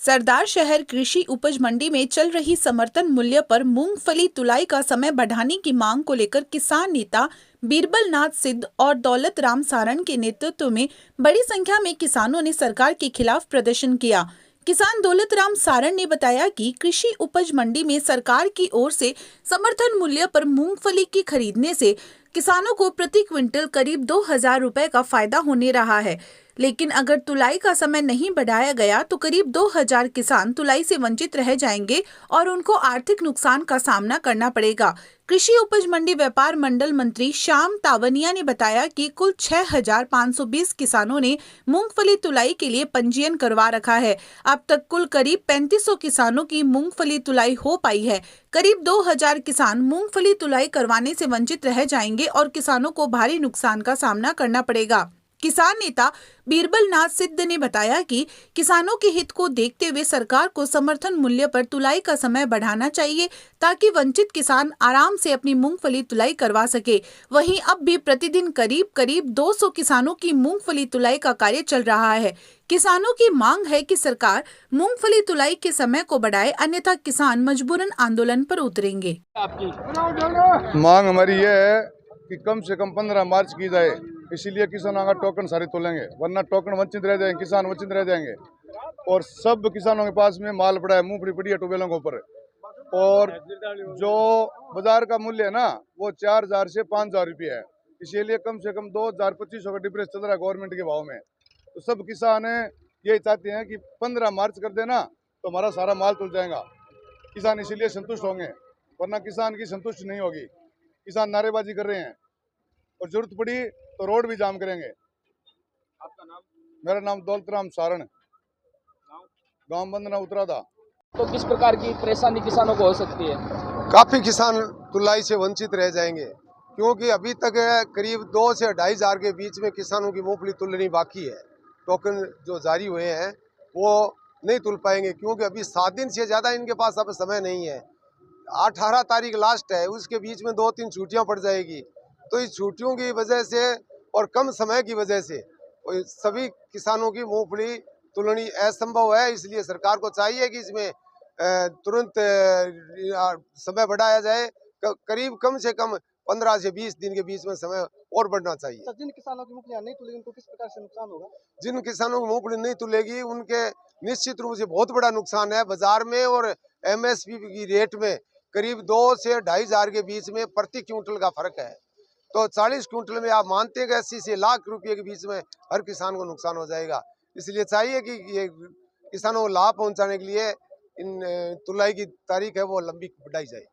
सरदार शहर कृषि उपज मंडी में चल रही समर्थन मूल्य पर मूंगफली तुलाई का समय बढ़ाने की मांग को लेकर किसान नेता बीरबल नाथ सिद्ध और दौलत राम सारण के नेतृत्व में बड़ी संख्या में किसानों ने सरकार के खिलाफ प्रदर्शन किया। किसान दौलत राम सारण ने बताया कि कृषि उपज मंडी में सरकार की ओर से समर्थन मूल्य पर मूंगफली की खरीदने से किसानों को प्रति क्विंटल करीब 2,000 रुपए का फायदा होने रहा है, लेकिन अगर तुलाई का समय नहीं बढ़ाया गया तो करीब 2,000 किसान तुलाई से वंचित रह जाएंगे और उनको आर्थिक नुकसान का सामना करना पड़ेगा। कृषि उपज मंडी व्यापार मंडल मंत्री श्याम तावनिया ने बताया कि कुल 6,520 किसानों ने मूंगफली तुलाई के लिए पंजीयन करवा रखा है। अब तक कुल करीब 3,500 किसानों की मूंगफली तुलाई हो पाई है। करीब 2,000 किसान मूंगफली तुलाई करवाने से वंचित रह जाएंगे और किसानों को भारी नुकसान का सामना करना पड़ेगा। किसान नेता बीरबल नाथ सिद्ध ने बताया कि किसानों के हित को देखते हुए सरकार को समर्थन मूल्य पर तुलाई का समय बढ़ाना चाहिए ताकि वंचित किसान आराम से अपनी मूंगफली तुलाई करवा सके। वहीं अब भी प्रतिदिन करीब 200 किसानों की मूंगफली तुलाई का कार्य चल रहा है। किसानों की मांग है कि सरकार मूंगफली तुलाई के समय को बढ़ाए, अन्यथा किसान मजबूरन आंदोलन पर उतरेंगे। आपकी मांग हमारी ये है कि कम से कम 15 मार्च की जाए, इसीलिए किसानों का टोकन सारे तोलेंगे, वरना टोकन वंचित रह जाएंगे, किसान वंचित रह जाएंगे। और सब किसानों के पास में माल पड़ा है, मूंगफली पड़ी है टूबेलों के ऊपर। और जो बाजार का मूल्य है ना वो 4,000 से 5,000 रुपये है, इसीलिए कम से कम 2,000-2,500 का डिफरेंस चल रहा है गवर्नमेंट के भाव में। तो सब किसान यही चाहते हैं कि 15 मार्च कर देना तो हमारा सारा माल तुल जाएगा। किसान इसीलिए संतुष्ट होंगे, वरना किसान की संतुष्ट नहीं होगी। किसान नारेबाजी कर रहे हैं और जरूरत पड़ी तो रोड भी जाम करेंगे। आपका नाम? मेरा नाम दौलत राम सारण, गांव बंदना उतरादा। तो किस प्रकार की परेशानी किसानों को हो सकती है? काफ़ी किसान तुलाई से वंचित रह जाएंगे, क्योंकि अभी तक करीब 2 से 2,500 के बीच में किसानों की मूंगफली तुलनी बाकी है। टोकन जो जारी हुए हैं वो नहीं तुल पाएंगे, क्योंकि अभी 7 दिन से ज़्यादा इनके पास अब समय नहीं है। 18 तारीख लास्ट है, उसके बीच में 2-3 छुट्टियां पड़ जाएगी। तो इस छुट्टियों की वजह से और कम समय की वजह से सभी किसानों की मूंगफली तुलनी असंभव है। इसलिए सरकार को चाहिए कि इसमें तुरंत समय बढ़ाया जाए। करीब कम से कम 15 से 20 दिन के बीच में समय और बढ़ना चाहिए। जिन किसानों की मूंगफली नहीं तुलेगी उनको किस प्रकार से नुकसान होगा? जिन किसानों की मूंगफली नहीं तुलेगी उनके निश्चित रूप से बहुत बड़ा नुकसान है। बाजार में और MSP की रेट में करीब 2 से 2,500 के बीच में प्रति क्विंटल का फर्क है। तो 40 क्विंटल में आप मानते हैं कि 80 से लाख रुपए के बीच में हर किसान को नुकसान हो जाएगा। इसलिए चाहिए कि ये किसानों को लाभ पहुंचाने के लिए इन तुलाई की तारीख है वो लंबी बढ़ाई जाए।